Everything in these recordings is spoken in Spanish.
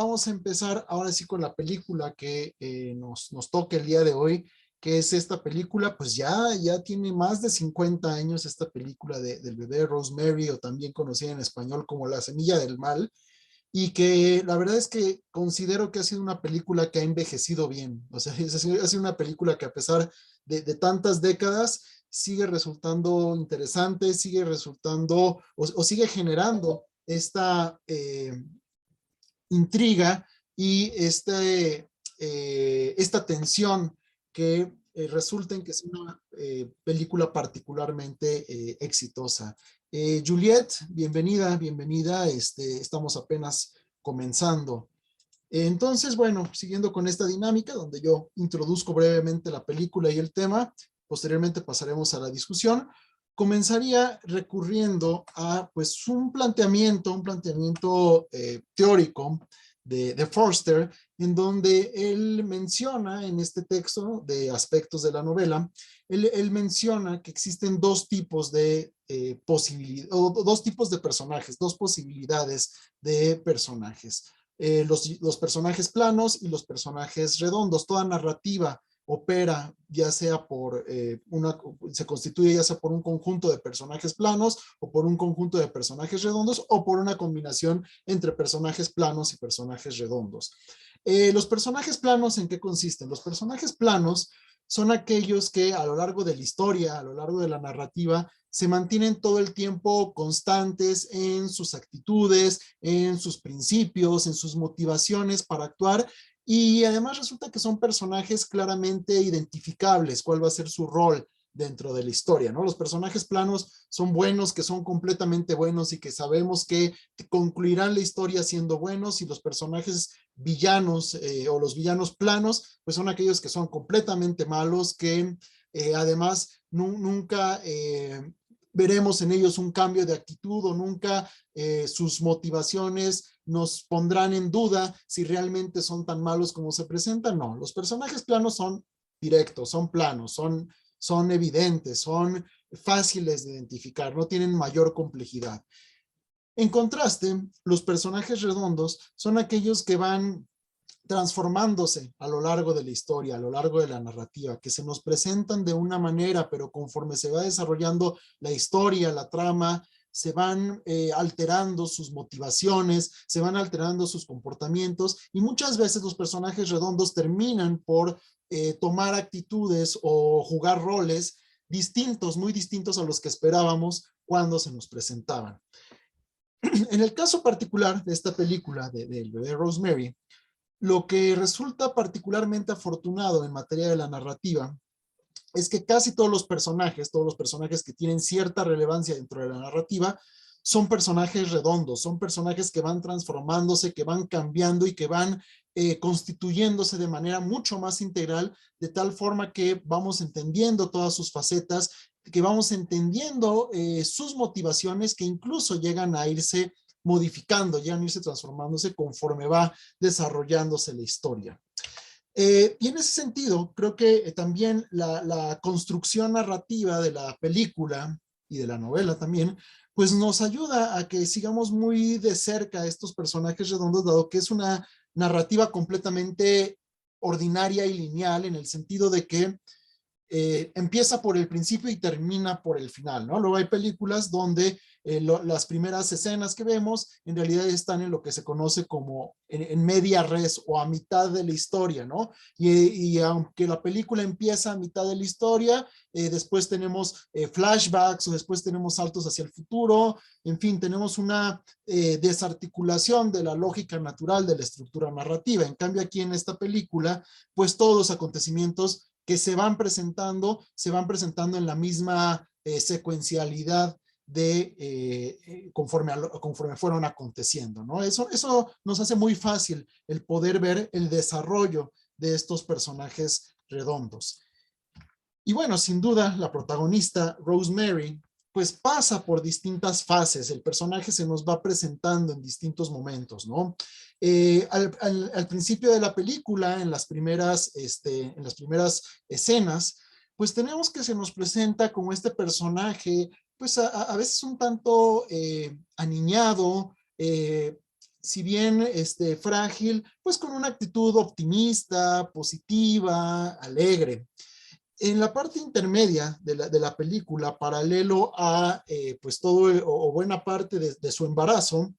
vamos a empezar ahora sí con la película que nos toca el día de hoy, que es esta película, pues ya tiene más de 50 años esta película del bebé Rosemary, o también conocida en español como La Semilla del Mal, y que la verdad es que considero que ha sido una película que ha envejecido bien. O sea, ha sido una película que a pesar de tantas décadas sigue resultando interesante, sigue resultando o sigue generando esta intriga y esta tensión que resulta en que es una película particularmente exitosa. Juliet, bienvenida, bienvenida. Estamos apenas comenzando. Entonces, bueno, siguiendo con esta dinámica donde yo introduzco brevemente la película y el tema, posteriormente pasaremos a la discusión. Comenzaría recurriendo a pues un planteamiento teórico de Forster, en donde él menciona en este texto de aspectos de la novela, él menciona que existen dos tipos de posibilidades, o dos tipos de personajes, dos posibilidades de personajes. Los personajes planos y los personajes redondos. Toda narrativa opera ya sea por se constituye ya sea por un conjunto de personajes planos o por un conjunto de personajes redondos o por una combinación entre personajes planos y personajes redondos. Los personajes planos, ¿en qué consisten? Los personajes planos son aquellos que a lo largo de la historia, a lo largo de la narrativa, se mantienen todo el tiempo constantes en sus actitudes, en sus principios, en sus motivaciones para actuar, y además resulta que son personajes claramente identificables, cuál va a ser su rol dentro de la historia, ¿no? Los personajes planos son buenos, que son completamente buenos y que sabemos que concluirán la historia siendo buenos, y los personajes villanos o los villanos planos, pues son aquellos que son completamente malos, que además nunca veremos en ellos un cambio de actitud, o nunca sus motivaciones nos pondrán en duda si realmente son tan malos como se presentan. No, los personajes planos son directos, son planos, son evidentes, son fáciles de identificar, no tienen mayor complejidad. En contraste, los personajes redondos son aquellos que van transformándose a lo largo de la historia, a lo largo de la narrativa, que se nos presentan de una manera, pero conforme se va desarrollando la historia, la trama, se van alterando sus motivaciones, se van alterando sus comportamientos, y muchas veces los personajes redondos terminan por tomar actitudes o jugar roles distintos, muy distintos a los que esperábamos cuando se nos presentaban. En el caso particular de esta película del bebé Rosemary, lo que resulta particularmente afortunado en materia de la narrativa es que casi todos los personajes que tienen cierta relevancia dentro de la narrativa, son personajes redondos, son personajes que van transformándose, que van cambiando y que van constituyéndose de manera mucho más integral, de tal forma que vamos entendiendo todas sus facetas, que vamos entendiendo sus motivaciones, que incluso llegan a irse modificando, llegan a irse transformándose conforme va desarrollándose la historia. Y en ese sentido, creo que también la construcción narrativa de la película y de la novela también, pues nos ayuda a que sigamos muy de cerca a estos personajes redondos, dado que es una narrativa completamente ordinaria y lineal, en el sentido de que empieza por el principio y termina por el final, ¿no? Luego hay películas donde las primeras escenas que vemos en realidad están en lo que se conoce como en media res, o a mitad de la historia, ¿no? Y aunque la película empieza a mitad de la historia, después tenemos flashbacks, o después tenemos saltos hacia el futuro, en fin, tenemos una desarticulación de la lógica natural de la estructura narrativa. En cambio, aquí en esta película, pues todos los acontecimientos que se van presentando en la misma secuencialidad de conforme fueron aconteciendo, ¿no? Eso nos hace muy fácil el poder ver el desarrollo de estos personajes redondos. Y bueno, sin duda, la protagonista, Rosemary, pues pasa por distintas fases. El personaje se nos va presentando en distintos momentos, ¿no? Al principio de la película, en las primeras escenas, pues tenemos que se nos presenta como este personaje, pues a veces un tanto aniñado, si bien frágil, pues con una actitud optimista, positiva, alegre. En la parte intermedia de la película, paralelo a pues todo o buena parte de su embarazo,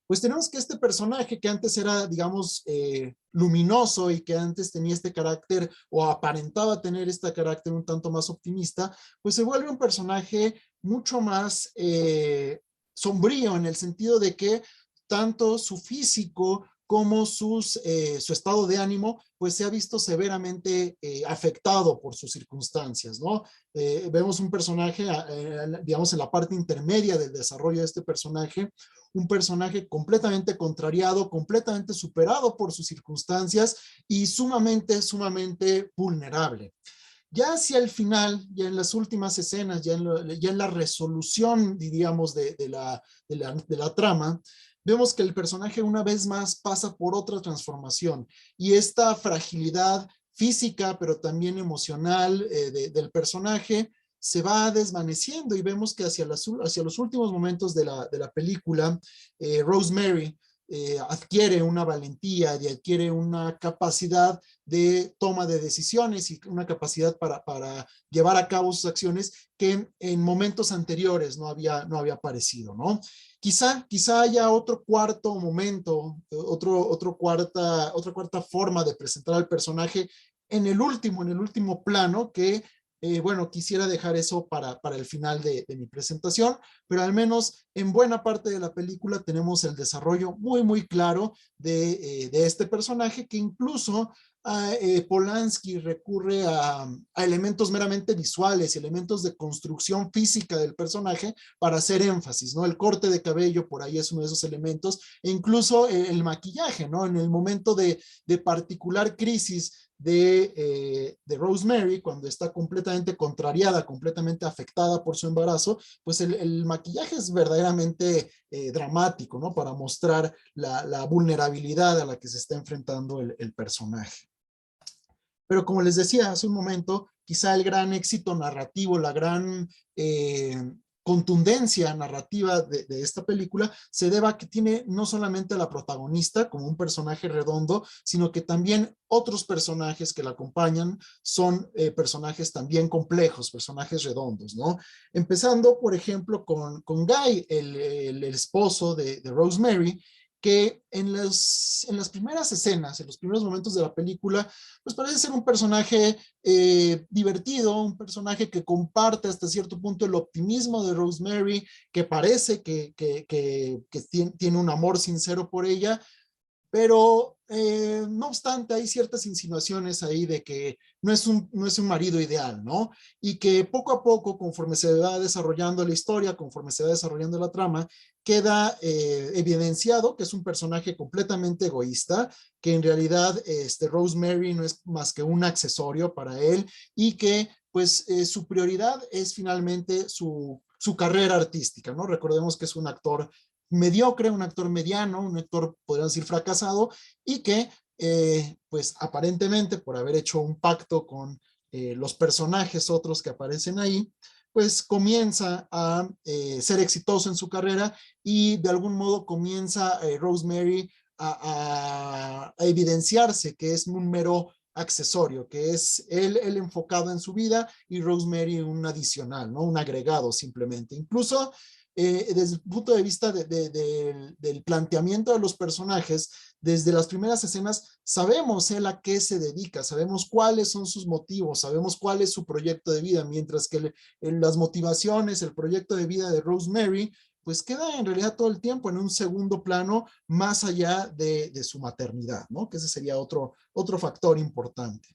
pues tenemos que este personaje que antes era, digamos, luminoso y que antes tenía este carácter o aparentaba tener este carácter un tanto más optimista, pues se vuelve un personaje mucho más sombrío en el sentido de que tanto su físico como su estado de ánimo, pues se ha visto severamente afectado por sus circunstancias, ¿no? Vemos un personaje, digamos, en la parte intermedia del desarrollo de este personaje, un personaje completamente contrariado, completamente superado por sus circunstancias y sumamente vulnerable. Ya hacia el final, ya en las últimas escenas, ya en la resolución, diríamos, de la trama, vemos que el personaje una vez más pasa por otra transformación y esta fragilidad física, pero también emocional del personaje se va desvaneciendo y vemos que hacia los últimos momentos de la película, Rosemary adquiere una valentía y adquiere una capacidad de toma de decisiones y una capacidad para llevar a cabo sus acciones que en momentos anteriores no había aparecido, ¿no? Quizá haya otro cuarto momento, otra cuarta forma de presentar al personaje en el último plano que bueno, quisiera dejar eso para el final de mi presentación, pero al menos en buena parte de la película tenemos el desarrollo muy claro de este personaje que incluso Polanski recurre a elementos meramente visuales, elementos de construcción física del personaje para hacer énfasis, ¿no? El corte de cabello por ahí es uno de esos elementos, e incluso el maquillaje, ¿no? En el momento de particular crisis de Rosemary, cuando está completamente contrariada, completamente afectada por su embarazo, pues el maquillaje es verdaderamente dramático, ¿no? Para mostrar la vulnerabilidad a la que se está enfrentando el personaje. Pero como les decía hace un momento, quizá el gran éxito narrativo, la gran contundencia narrativa de esta película se deba a que tiene no solamente a la protagonista como un personaje redondo, sino que también otros personajes que la acompañan son personajes también complejos, personajes redondos, ¿no? Empezando, por ejemplo, con Guy, el esposo de Rosemary, que en las primeras escenas, en los primeros momentos de la película, pues parece ser un personaje divertido, un personaje que comparte hasta cierto punto el optimismo de Rosemary, que parece que tiene un amor sincero por ella, pero no obstante hay ciertas insinuaciones ahí de que no es un marido ideal, ¿no? Y que poco a poco, conforme se va desarrollando la historia, conforme se va desarrollando la trama, queda evidenciado que es un personaje completamente egoísta, que en realidad Rosemary no es más que un accesorio para él y que pues su prioridad es finalmente su carrera artística, ¿no? Recordemos que es un actor mediocre, un actor mediano, un actor, podríamos decir, fracasado, y que, pues aparentemente, por haber hecho un pacto con los personajes otros que aparecen ahí, pues comienza a ser exitoso en su carrera y de algún modo comienza Rosemary a evidenciarse que es un mero accesorio, que es él enfocado en su vida y Rosemary un adicional, ¿no? Un agregado simplemente. Incluso desde el punto de vista del planteamiento de los personajes, desde las primeras escenas sabemos él a qué se dedica, sabemos cuáles son sus motivos, sabemos cuál es su proyecto de vida, mientras que las motivaciones, el proyecto de vida de Rosemary, pues queda en realidad todo el tiempo en un segundo plano más allá de su maternidad, ¿no? Que ese sería otro factor importante.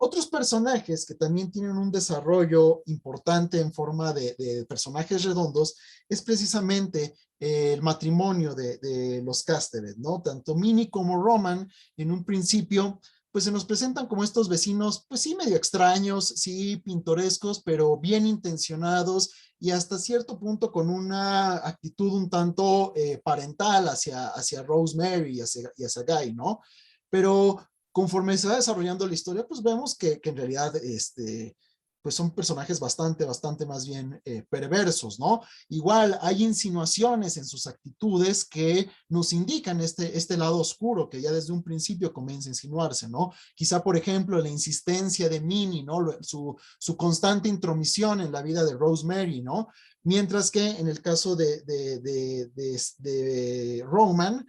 Otros personajes que también tienen un desarrollo importante en forma de personajes redondos es precisamente el matrimonio de los Castevet, ¿no? Tanto Minnie como Roman en un principio pues se nos presentan como estos vecinos, pues sí, medio extraños, sí, pintorescos, pero bien intencionados y hasta cierto punto con una actitud un tanto parental hacia Rosemary y hacia Guy, ¿no? Pero conforme se va desarrollando la historia, pues vemos que en realidad pues son personajes bastante más bien perversos, ¿no? Igual hay insinuaciones en sus actitudes que nos indican este lado oscuro que ya desde un principio comienza a insinuarse, ¿no? Quizá, por ejemplo, la insistencia de Minnie, ¿no? Su constante intromisión en la vida de Rosemary, ¿no? Mientras que en el caso de Roman,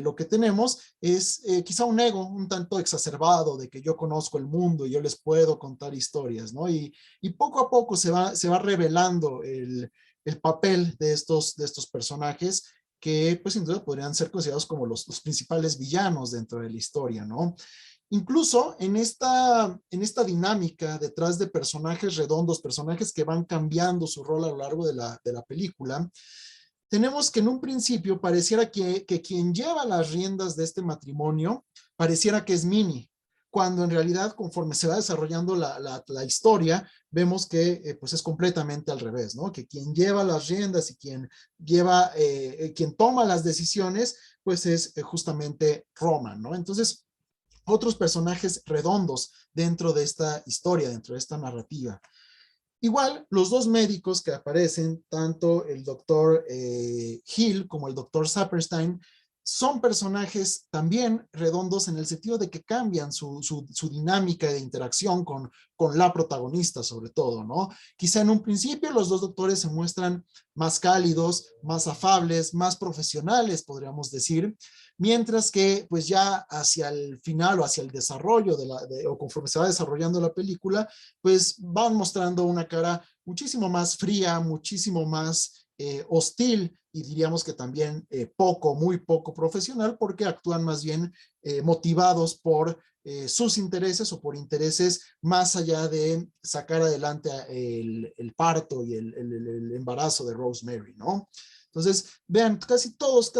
lo que tenemos es quizá un ego un tanto exacerbado de que yo conozco el mundo y yo les puedo contar historias, ¿no? Y poco a poco se va revelando el papel de estos personajes que pues sin duda podrían ser considerados como los principales villanos dentro de la historia, ¿no? Incluso en esta dinámica detrás de personajes redondos, personajes que van cambiando su rol a lo largo de la película, tenemos que en un principio pareciera que quien lleva las riendas de este matrimonio pareciera que es Minnie, cuando en realidad conforme se va desarrollando la historia, vemos que pues es completamente al revés, ¿no? Que quien lleva las riendas y quien toma las decisiones, pues es justamente Roman, ¿no? Entonces, otros personajes redondos dentro de esta historia, dentro de esta narrativa. Igual, los dos médicos que aparecen, tanto el doctor Hill como el doctor Saperstein, son personajes también redondos en el sentido de que cambian su dinámica de interacción con la protagonista sobre todo, ¿no? Quizá en un principio los dos doctores se muestran más cálidos, más afables, más profesionales, podríamos decir, mientras que pues ya hacia el final o hacia el desarrollo o conforme se va desarrollando la película, pues van mostrando una cara muchísimo más fría, muchísimo más hostil y diríamos que también muy poco profesional porque actúan más bien motivados por sus intereses o por intereses más allá de sacar adelante el parto y el embarazo de Rosemary, ¿no? Entonces, vean, casi todos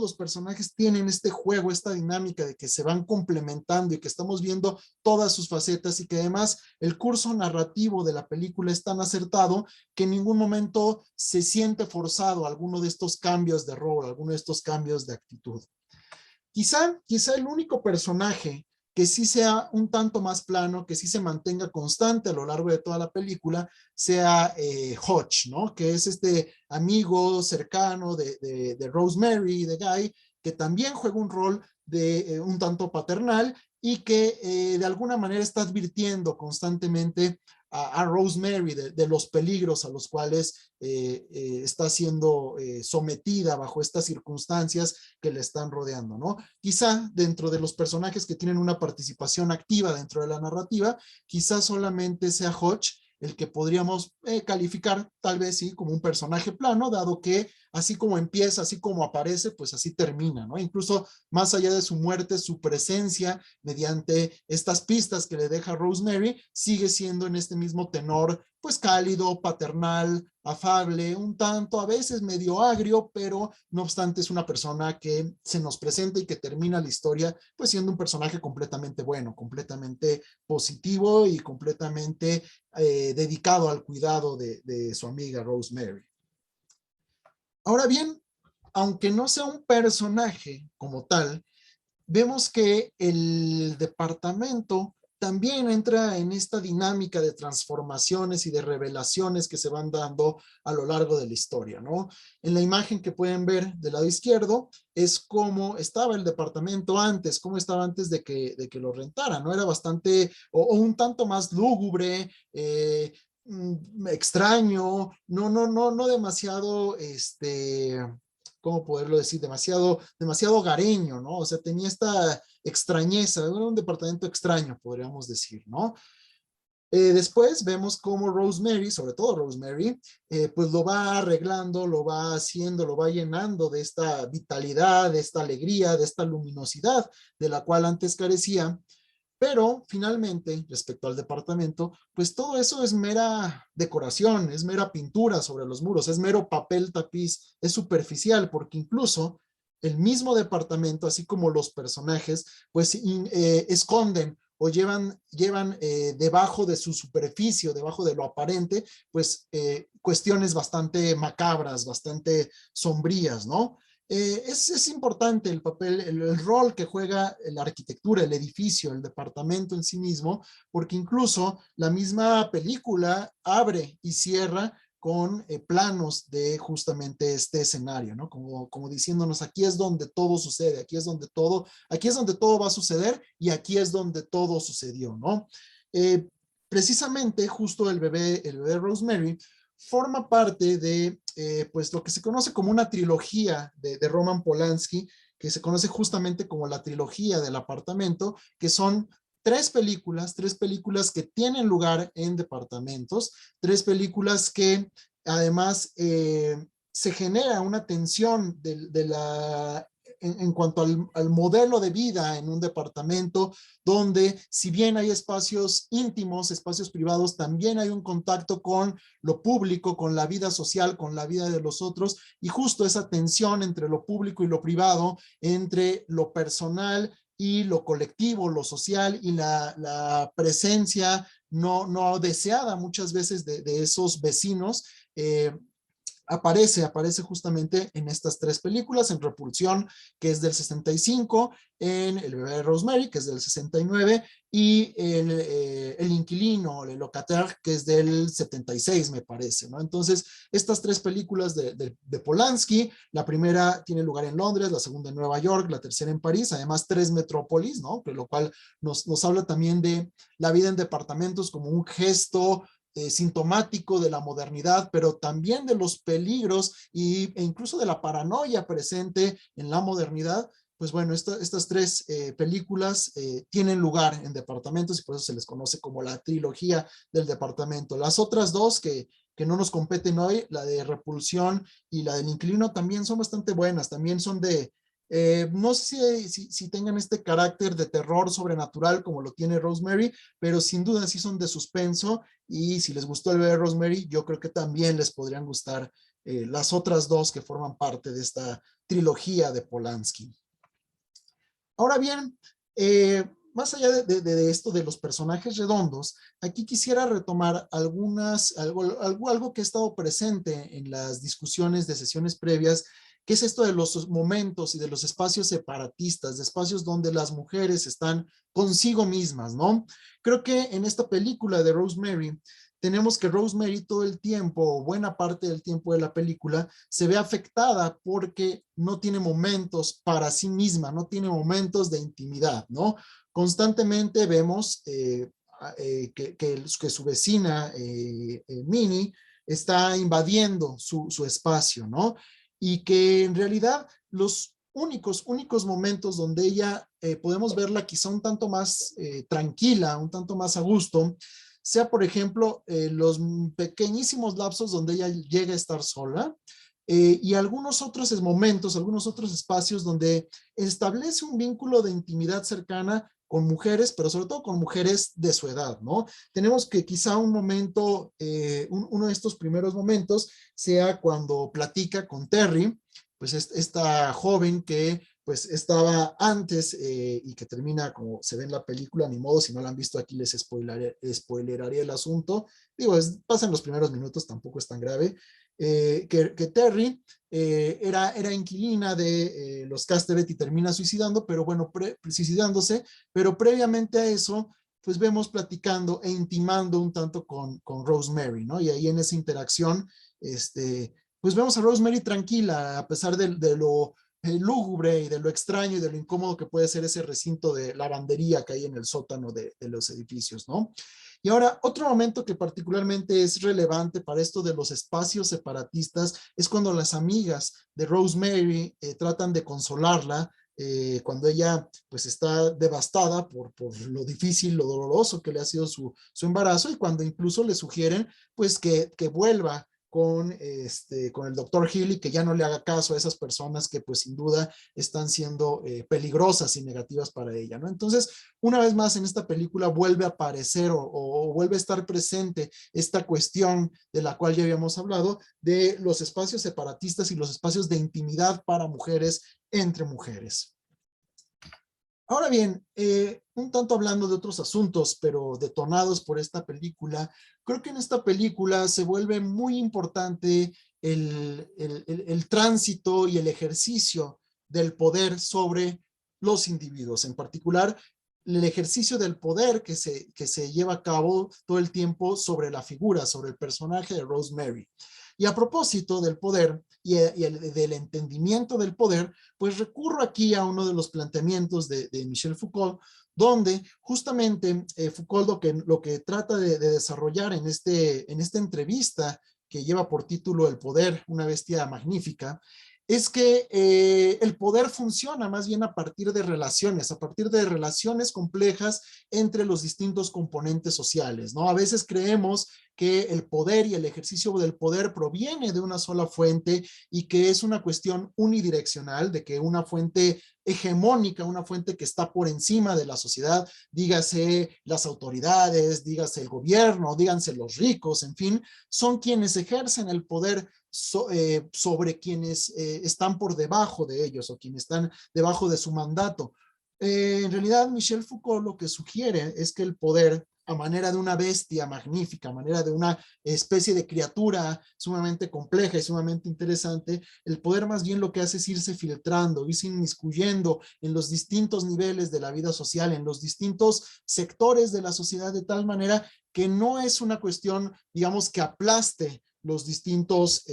los personajes tienen este juego, esta dinámica de que se van complementando y que estamos viendo todas sus facetas y que además el curso narrativo de la película es tan acertado que en ningún momento se siente forzado alguno de estos cambios de rol, alguno de estos cambios de actitud. Quizá el único personaje que sí sea un tanto más plano, que sí se mantenga constante a lo largo de toda la película, sea Hutch, ¿no? Que es este amigo cercano de Rosemary, de Guy, que también juega un rol de un tanto paternal y que de alguna manera está advirtiendo constantemente a Rosemary de los peligros a los cuales está siendo sometida bajo estas circunstancias que le están rodeando, ¿no? Quizá dentro de los personajes que tienen una participación activa dentro de la narrativa, quizá solamente sea Hutch el que podríamos calificar tal vez sí como un personaje plano, dado que así como empieza, así como aparece, pues así termina, ¿no? Incluso más allá de su muerte, su presencia mediante estas pistas que le deja Rosemary sigue siendo en este mismo tenor, pues cálido, paternal, afable, un tanto a veces medio agrio, pero no obstante es una persona que se nos presenta y que termina la historia pues siendo un personaje completamente bueno, completamente positivo y completamente dedicado al cuidado de su amiga Rosemary. Ahora bien, aunque no sea un personaje como tal, vemos que el departamento también entra en esta dinámica de transformaciones y de revelaciones que se van dando a lo largo de la historia, ¿no? En la imagen que pueden ver del lado izquierdo es cómo estaba el departamento antes, cómo estaba antes de que lo rentaran, ¿no? Era bastante, o un tanto más lúgubre, extraño, no demasiado, ¿cómo poderlo decir? Demasiado hogareño, ¿no? O sea, tenía esta extrañeza, era un departamento extraño, podríamos decir, ¿no? Después vemos cómo Rosemary, sobre todo Rosemary, pues lo va arreglando, lo va haciendo, lo va llenando de esta vitalidad, de esta alegría, de esta luminosidad de la cual antes carecía. Pero finalmente, respecto al departamento, pues todo eso es mera decoración, es mera pintura sobre los muros, es mero papel tapiz, es superficial, porque incluso el mismo departamento, así como los personajes, pues esconden o llevan debajo de su superficie, debajo de lo aparente, pues cuestiones bastante macabras, bastante sombrías, ¿no? Es importante el papel, el rol que juega la arquitectura, el edificio, el departamento en sí mismo, porque incluso la misma película abre y cierra con planos de justamente este escenario, ¿no? Como diciéndonos, aquí es donde todo sucede, aquí es donde todo va a suceder y aquí es donde todo sucedió, ¿no? Eh, Precisamente, justo el bebé Rosemary forma parte de pues lo que se conoce como una trilogía de Roman Polanski, que se conoce justamente como la trilogía del apartamento, que son tres películas que tienen lugar en departamentos, tres películas que además se genera una tensión en cuanto al modelo de vida en un departamento, donde si bien hay espacios íntimos, espacios privados, también hay un contacto con lo público, con la vida social, con la vida de los otros, y justo esa tensión entre lo público y lo privado, entre lo personal y lo colectivo, lo social y la presencia no deseada muchas veces de esos vecinos, aparece justamente en estas tres películas, en Repulsión, que es del 65, en El bebé de Rosemary, que es del 69, y el Inquilino, Le Locataire, que es del 76, me parece, ¿no? Entonces, estas tres películas de Polanski, la primera tiene lugar en Londres, la segunda en Nueva York, la tercera en París, además tres metrópolis, ¿no? Lo cual nos habla también de la vida en departamentos como un gesto sintomático de la modernidad, pero también de los peligros e incluso de la paranoia presente en la modernidad. Pues bueno, estas tres películas tienen lugar en departamentos y por eso se les conoce como la trilogía del departamento. Las otras dos que no nos competen hoy, la de Repulsión y la del Inquilino, también son bastante buenas, también son no sé si tengan este carácter de terror sobrenatural como lo tiene Rosemary, pero sin duda sí son de suspenso, y si les gustó el bebé Rosemary, yo creo que también les podrían gustar las otras dos que forman parte de esta trilogía de Polanski. Ahora bien, más allá de esto de los personajes redondos, aquí quisiera retomar algo que ha estado presente en las discusiones de sesiones previas, que es esto de los momentos y de los espacios separatistas, de espacios donde las mujeres están consigo mismas, ¿no? Creo que en esta película de Rosemary, tenemos que Rosemary todo el tiempo, buena parte del tiempo de la película, se ve afectada porque no tiene momentos para sí misma, no tiene momentos de intimidad, ¿no? Constantemente vemos que su vecina, Minnie, está invadiendo su espacio, ¿no? Y que en realidad los únicos momentos donde ella podemos verla quizá un tanto más tranquila, un tanto más a gusto, sea por ejemplo los pequeñísimos lapsos donde ella llega a estar sola, y algunos otros momentos, algunos otros espacios donde establece un vínculo de intimidad cercana con mujeres, pero sobre todo con mujeres de su edad, ¿no? Tenemos que quizá un momento, uno de estos primeros momentos sea cuando platica con Terry, pues esta joven que pues estaba antes y que termina como se ve en la película, ni modo, si no la han visto aquí les spoileraría el asunto. Digo, pasan los primeros minutos, tampoco es tan grave. Que Terry era inquilina de los Castevet y termina suicidándose, pero previamente a eso, pues vemos platicando e intimando un tanto con Rosemary, ¿no? Y ahí en esa interacción, pues vemos a Rosemary tranquila, a pesar de lo lúgubre y de lo extraño y de lo incómodo que puede ser ese recinto de lavandería que hay en el sótano de los edificios, ¿no? Y ahora, otro momento que particularmente es relevante para esto de los espacios separatistas es cuando las amigas de Rosemary tratan de consolarla cuando ella pues está devastada por lo difícil, lo doloroso que le ha sido su embarazo, y cuando incluso le sugieren pues que vuelva con el doctor Hill y que ya no le haga caso a esas personas que pues sin duda están siendo peligrosas y negativas para ella, ¿no? Entonces, una vez más en esta película vuelve a aparecer o vuelve a estar presente esta cuestión de la cual ya habíamos hablado, de los espacios separatistas y los espacios de intimidad para mujeres entre mujeres. Ahora bien, un tanto hablando de otros asuntos, pero detonados por esta película, creo que en esta película se vuelve muy importante el tránsito y el ejercicio del poder sobre los individuos, en particular el ejercicio del poder que se lleva a cabo todo el tiempo sobre la figura, sobre el personaje de Rosemary. Y a propósito del poder y del entendimiento del poder, pues recurro aquí a uno de los planteamientos de Michel Foucault, donde justamente Foucault lo que trata de desarrollar en esta entrevista que lleva por título El poder, una bestia magnífica, es que el poder funciona más bien a partir de relaciones complejas entre los distintos componentes sociales, ¿no? A veces creemos que el poder y el ejercicio del poder proviene de una sola fuente y que es una cuestión unidireccional, de que una fuente hegemónica, una fuente que está por encima de la sociedad, dígase las autoridades, dígase el gobierno, díganse los ricos, en fin, son quienes ejercen el poder sobre quienes están por debajo de ellos o quienes están debajo de su mandato. En realidad, Michel Foucault lo que sugiere es que el poder, a manera de una bestia magnífica, a manera de una especie de criatura sumamente compleja y sumamente interesante, el poder más bien lo que hace es irse filtrando, irse inmiscuyendo en los distintos niveles de la vida social, en los distintos sectores de la sociedad, de tal manera que no es una cuestión, digamos, que aplaste los distintos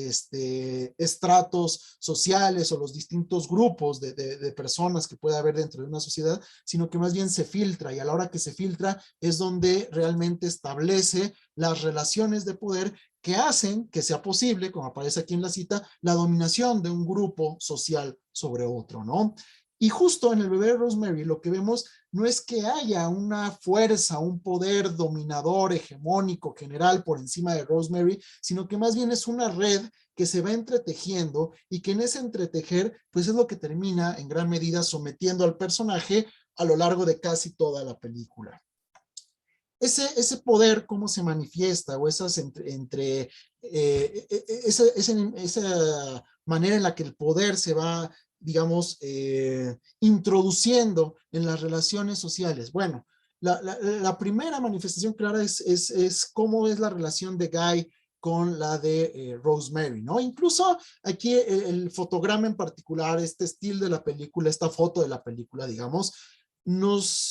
estratos sociales o los distintos grupos de personas que puede haber dentro de una sociedad, sino que más bien se filtra, y a la hora que se filtra es donde realmente establece las relaciones de poder que hacen que sea posible, como aparece aquí en la cita, la dominación de un grupo social sobre otro, ¿no? Y justo en el bebé de Rosemary lo que vemos no es que haya una fuerza, un poder dominador, hegemónico, general por encima de Rosemary, sino que más bien es una red que se va entretejiendo y que en ese entretejer pues es lo que termina en gran medida sometiendo al personaje a lo largo de casi toda la película. Ese poder, cómo se manifiesta, o esas esa manera en la que el poder se va, digamos, introduciendo en las relaciones sociales. Bueno, la primera manifestación clara es cómo es la relación de Guy con la de Rosemary, ¿no? Incluso aquí el fotograma en particular, este estilo de la película, esta foto de la película, digamos,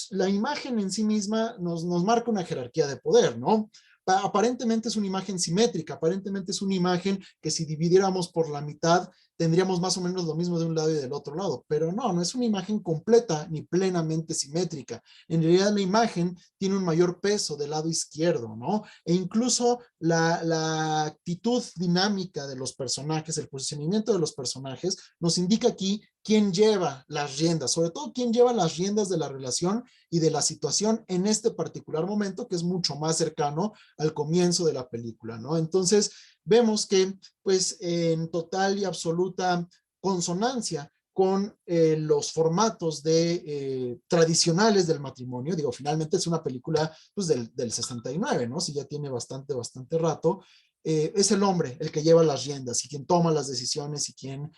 la imagen en sí misma nos marca una jerarquía de poder, ¿no? Aparentemente es una imagen simétrica, aparentemente es una imagen que si dividiéramos por la mitad tendríamos más o menos lo mismo de un lado y del otro lado, pero no es una imagen completa ni plenamente simétrica. En realidad la imagen tiene un mayor peso del lado izquierdo, ¿no? E incluso la actitud dinámica de los personajes, el posicionamiento de los personajes nos indica aquí quién lleva las riendas, sobre todo quién lleva las riendas de la relación y de la situación en este particular momento, que es mucho más cercano al comienzo de la película, ¿no? Entonces, vemos que, pues, en total y absoluta consonancia con los formatos tradicionales del matrimonio, digo, finalmente es una película pues, del 69, ¿no? Si ya tiene bastante rato, es el hombre el que lleva las riendas y quien toma las decisiones y quien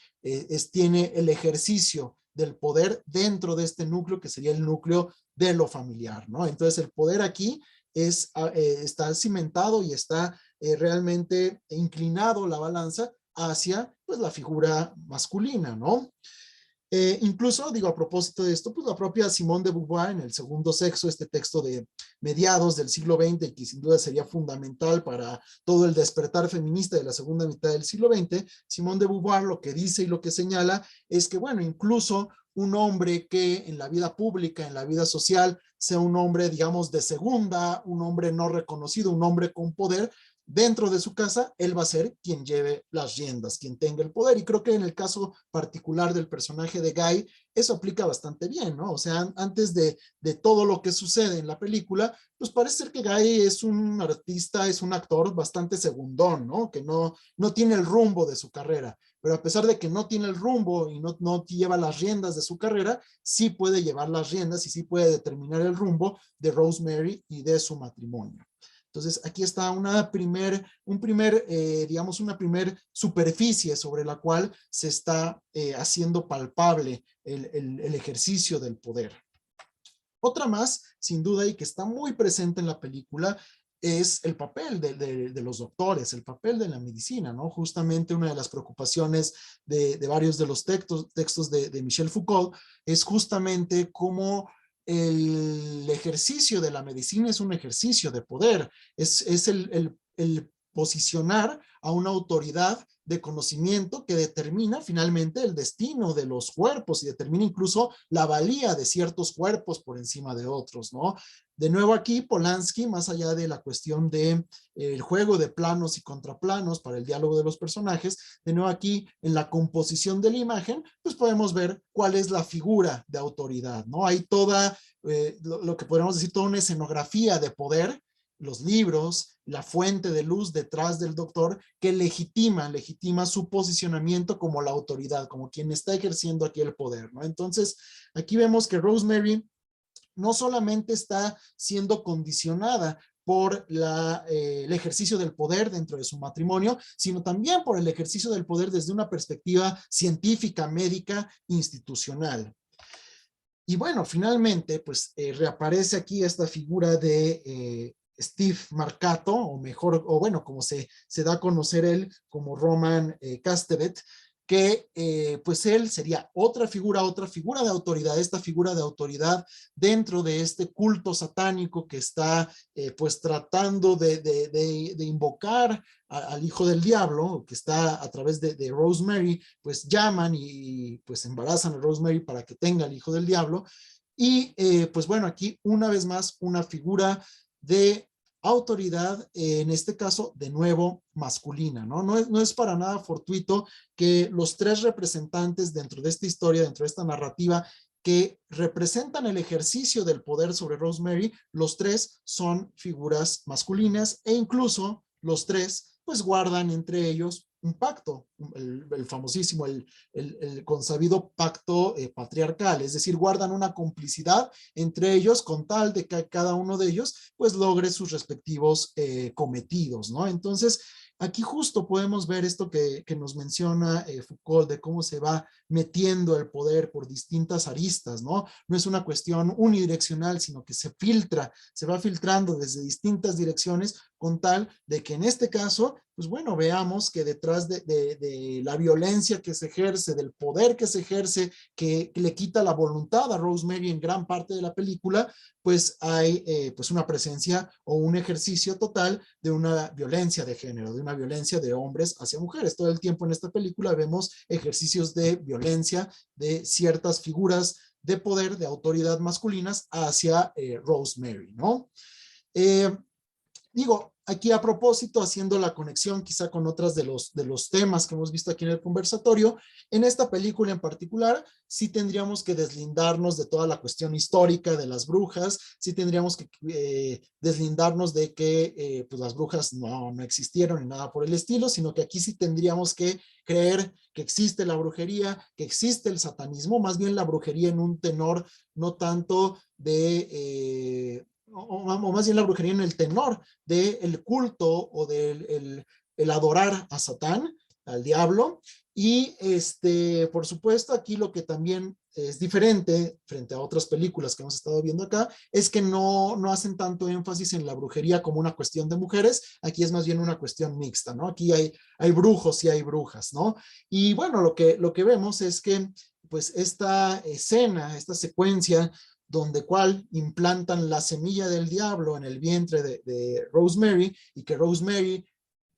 tiene el ejercicio del poder dentro de este núcleo que sería el núcleo de lo familiar, ¿no? Entonces el poder aquí está cimentado y está realmente inclinado la balanza hacia pues la figura masculina, ¿no? Incluso, digo, a propósito de esto, pues la propia Simone de Beauvoir en El segundo sexo, este texto de mediados del siglo XX, que sin duda sería fundamental para todo el despertar feminista de la segunda mitad del siglo XX, Simone de Beauvoir lo que dice y lo que señala es que, bueno, incluso un hombre que en la vida pública, en la vida social, sea un hombre, digamos, de segunda, un hombre no reconocido, un hombre con poder, dentro de su casa, él va a ser quien lleve las riendas, quien tenga el poder. Y creo que en el caso particular del personaje de Guy, eso aplica bastante bien, ¿no? O sea, antes de todo lo que sucede en la película, pues parece ser que Guy es un artista, es un actor bastante segundón, ¿no? Que no tiene el rumbo de su carrera. Pero a pesar de que no tiene el rumbo y no lleva las riendas de su carrera, sí puede llevar las riendas y sí puede determinar el rumbo de Rosemary y de su matrimonio. Entonces, aquí está digamos, una primer superficie sobre la cual se está haciendo palpable el ejercicio del poder. Otra más, sin duda, y que está muy presente en la película, es el papel de los doctores, el papel de la medicina, ¿no? Justamente una de las preocupaciones de varios de los textos de Michel Foucault es justamente cómo el ejercicio de la medicina es un ejercicio de poder, es el posicionar a una autoridad de conocimiento que determina finalmente el destino de los cuerpos y determina incluso la valía de ciertos cuerpos por encima de otros, ¿no? De nuevo aquí, Polanski, más allá de la cuestión de el juego de planos y contraplanos para el diálogo de los personajes, de nuevo aquí, en la composición de la imagen, pues podemos ver cuál es la figura de autoridad, ¿no? Hay toda, lo que podemos decir, toda una escenografía de poder, los libros, la fuente de luz detrás del doctor que legitima su posicionamiento como la autoridad, como quien está ejerciendo aquí el poder, ¿no? Entonces, aquí vemos que Rosemary no solamente está siendo condicionada por el ejercicio del poder dentro de su matrimonio, sino también por el ejercicio del poder desde una perspectiva científica, médica, institucional. Y bueno, finalmente, pues reaparece aquí esta figura de Steve Marcato, o mejor, o bueno, como se da a conocer él como Roman Castevet, que pues él sería otra figura de autoridad, esta figura de autoridad dentro de este culto satánico que está pues tratando de invocar al hijo del diablo, que está a través de Rosemary, pues llaman y pues embarazan a Rosemary para que tenga el hijo del diablo. Y pues bueno, aquí una vez más una figura de autoridad, en este caso, de nuevo, masculina, ¿no? No es para nada fortuito que los tres representantes dentro de esta historia, dentro de esta narrativa, que representan el ejercicio del poder sobre Rosemary, los tres son figuras masculinas e incluso los tres pues guardan entre ellos un pacto, el famosísimo, el consabido pacto patriarcal, es decir, guardan una complicidad entre ellos con tal de que cada uno de ellos pues logre sus respectivos cometidos, ¿no? Entonces, aquí justo podemos ver esto que nos menciona Foucault, de cómo se va metiendo el poder por distintas aristas, ¿no? No es una cuestión unidireccional, sino que se va filtrando desde distintas direcciones con tal de que en este caso, pues bueno, veamos que detrás de la violencia que se ejerce, del poder que se ejerce, que le quita la voluntad a Rosemary en gran parte de la película, pues hay pues una presencia o un ejercicio total de una violencia de género, de una violencia de hombres hacia mujeres. Todo el tiempo en esta película vemos ejercicios de violencia de ciertas figuras de poder, de autoridad masculinas hacia Rosemary, ¿no? Digo, aquí a propósito, haciendo la conexión quizá con otras de los temas que hemos visto aquí en el conversatorio, en esta película en particular, sí tendríamos que deslindarnos de toda la cuestión histórica de las brujas, sí tendríamos que deslindarnos de que pues las brujas no existieron ni nada por el estilo, sino que aquí sí tendríamos que creer que existe la brujería, que existe el satanismo, más bien la brujería en un tenor no tanto o más bien la brujería en el tenor del culto o del el adorar a Satán, al diablo. Y por supuesto, aquí lo que también es diferente frente a otras películas que hemos estado viendo acá, es que no hacen tanto énfasis en la brujería como una cuestión de mujeres, aquí es más bien una cuestión mixta, ¿no? Aquí hay brujos y hay brujas, ¿no? Y bueno, lo que vemos es que pues esta escena, esta secuencia donde cual implantan la semilla del diablo en el vientre de Rosemary y que Rosemary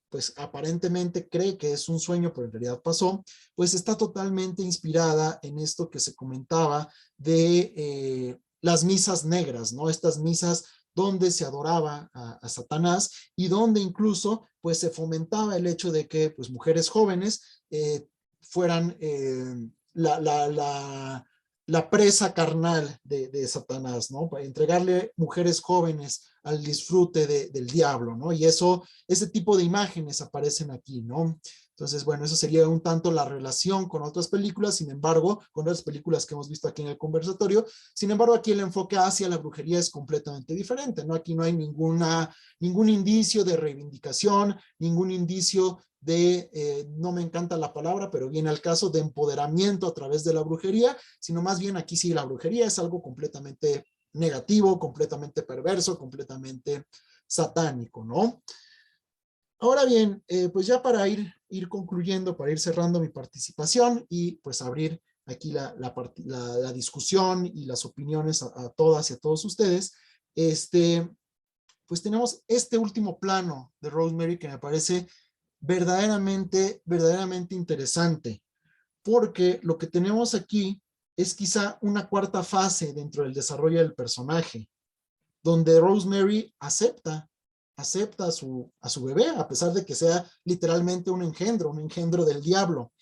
pues aparentemente cree que es un sueño, pero en realidad pasó, pues está totalmente inspirada en esto que se comentaba de las misas negras, ¿no? Estas misas donde se adoraba a Satanás y donde incluso pues se fomentaba el hecho de que pues mujeres jóvenes fueran la presa carnal de Satanás, ¿no? Para entregarle mujeres jóvenes al disfrute del diablo, ¿no? Y ese tipo de imágenes aparecen aquí, ¿no? Entonces, bueno, eso sería un tanto la relación con otras películas, sin embargo, con otras películas que hemos visto aquí en el conversatorio, sin embargo, aquí el enfoque hacia la brujería es completamente diferente, ¿no? Aquí no hay ningún indicio de reivindicación, ningún indicio no me encanta la palabra, pero viene al caso de empoderamiento a través de la brujería, sino más bien aquí sí la brujería es algo completamente negativo, completamente perverso, completamente satánico, ¿no? Ahora bien, pues ya para ir concluyendo, para ir cerrando mi participación y pues abrir aquí la discusión y las opiniones a todas y a todos ustedes, pues tenemos este último plano de Rosemary que me parece verdaderamente interesante, porque lo que tenemos aquí es quizá una cuarta fase dentro del desarrollo del personaje, donde Rosemary acepta a su bebé, a pesar de que sea literalmente un engendro del diablo.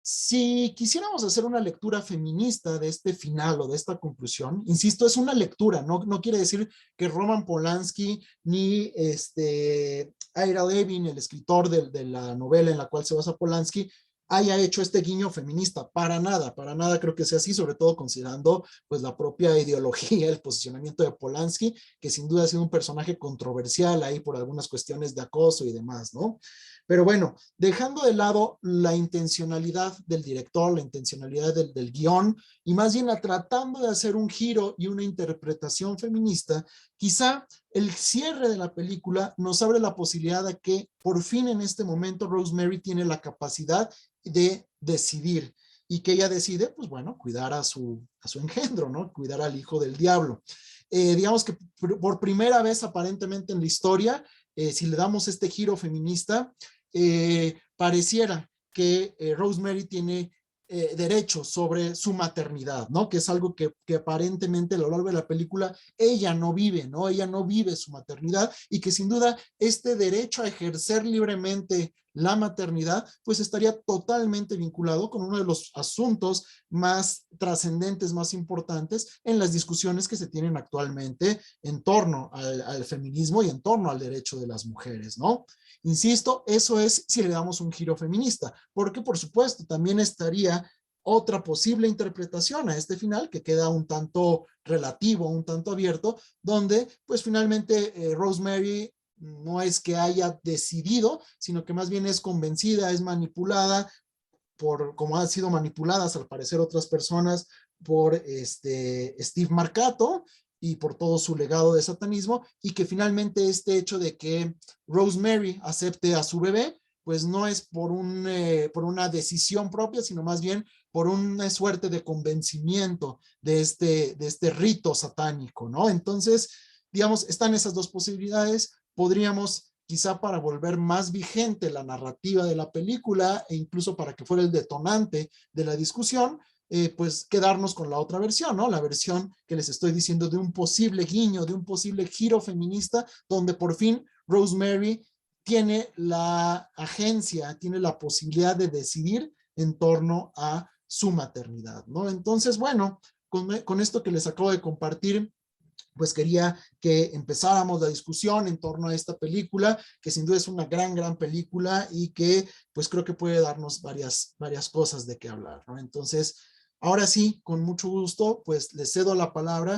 Si quisiéramos hacer una lectura feminista de este final o de esta conclusión, insisto, es una lectura, no quiere decir que Roman Polanski ni Ira Levin, el escritor de la novela en la cual se basa Polanski, haya hecho este guiño feminista, para nada creo que sea así, sobre todo considerando pues la propia ideología, el posicionamiento de Polanski, que sin duda ha sido un personaje controversial ahí por algunas cuestiones de acoso y demás, ¿no? Pero bueno, dejando de lado la intencionalidad del director, la intencionalidad del guión, y más bien tratando de hacer un giro y una interpretación feminista, quizá el cierre de la película nos abre la posibilidad de que por fin en este momento Rosemary tiene la capacidad de decidir y que ella decide, pues bueno, cuidar a su engendro, ¿no? Cuidar al hijo del diablo. Digamos que por primera vez aparentemente en la historia, si le damos este giro feminista, pareciera que Rosemary tiene derechos sobre su maternidad, ¿no? Que es algo que aparentemente a lo largo de la película ella no vive, ¿no? Ella no vive su maternidad y que sin duda este derecho a ejercer libremente la maternidad, pues estaría totalmente vinculado con uno de los asuntos más trascendentes, más importantes en las discusiones que se tienen actualmente en torno al feminismo y en torno al derecho de las mujeres, ¿no? Insisto, eso es si le damos un giro feminista, porque por supuesto también estaría otra posible interpretación a este final que queda un tanto relativo, un tanto abierto, donde pues finalmente Rosemary no es que haya decidido, sino que más bien es convencida, es manipulada como han sido manipuladas al parecer otras personas por Steve Marcato y por todo su legado de satanismo, y que finalmente este hecho de que Rosemary acepte a su bebé, pues no es por una decisión propia, sino más bien por una suerte de convencimiento de este rito satánico, ¿no? Entonces, digamos, están esas dos posibilidades. Podríamos quizá para volver más vigente la narrativa de la película e incluso para que fuera el detonante de la discusión, pues quedarnos con la otra versión, ¿no? La versión que les estoy diciendo de un posible guiño, de un posible giro feminista, donde por fin Rosemary tiene la agencia, tiene la posibilidad de decidir en torno a su maternidad, ¿no? Entonces, bueno, con esto que les acabo de compartir, pues quería que empezáramos la discusión en torno a esta película, que sin duda es una gran película y que pues creo que puede darnos varias cosas de qué hablar, ¿no? Entonces, ahora sí, con mucho gusto, pues les cedo la palabra